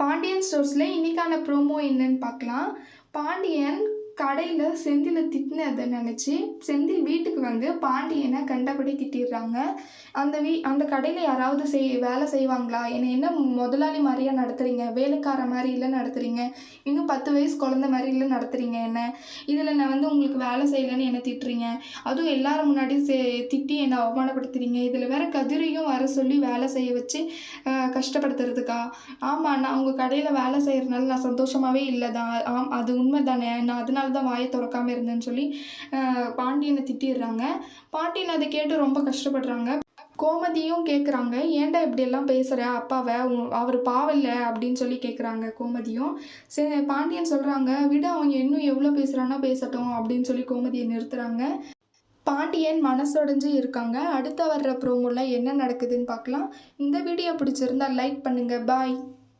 பாண்டியன் ஸ்டோர்ஸில் இன்றைக்கான ப்ரோமோ என்னன்னு பார்க்கலாம். பாண்டியன் கடையில் செந்திலை திட்டினதை நினச்சி செந்தில் வீட்டுக்கு வந்து பாண்டியனை கண்டபடி திட்டிடுறாங்க. அந்த கடையில் யாராவது வேலை செய்வாங்களா? என்னை என்ன முதலாளி மாதிரியாக நடத்துகிறீங்க? வேலைக்கார மாதிரி இல்லை நடத்துகிறீங்க, இன்னும் 10 வயசு குழந்த மாதிரி இல்லை நடத்துகிறீங்க என்ன? இதில் நான் வந்து உங்களுக்கு வேலை செய்யலைன்னு என்னை திட்டுறீங்க, அதுவும் எல்லாரும் முன்னாடி திட்டி என்னை அவமானப்படுத்துறீங்க. இதில் வேற கதிரையும் வர சொல்லி வேலை செய்ய வச்சு கஷ்டப்படுத்துறதுக்கா? ஆமாம், நான் உங்கள் கடையில் வேலை செய்கிறதுனால நான் சந்தோஷமாகவே இல்லை தான். அது உண்மை தானே, நான் அதனால தான் வாயை திறக்காமல் இருந்தேன்னு சொல்லி பாண்டியனை திட்டிடுறாங்க. பாண்டியன் அதை கேட்டு ரொம்ப கஷ்டப்படுறாங்க. கோமதியும் கேட்குறாங்க, ஏன்டா இப்படியெல்லாம் பேசுகிற அப்பாவை, அவர் பாவம் இல்லை அப்படின்னு சொல்லி கேட்குறாங்க கோமதியும். சரி, பாண்டியன் சொல்கிறாங்க, விட அவங்க இன்னும் எவ்வளோ பேசுகிறானோ பேசட்டும் அப்படின்னு சொல்லி கோமதியை நிறுத்துகிறாங்க. பாண்டியன் மனசொடைஞ்சு இருக்காங்க. அடுத்த வர்ற ப்ரோமோவில் என்ன நடக்குதுன்னு பார்க்கலாம். இந்த வீடியோ பிடிச்சிருந்தா லைக் பண்ணுங்கள். பாய்.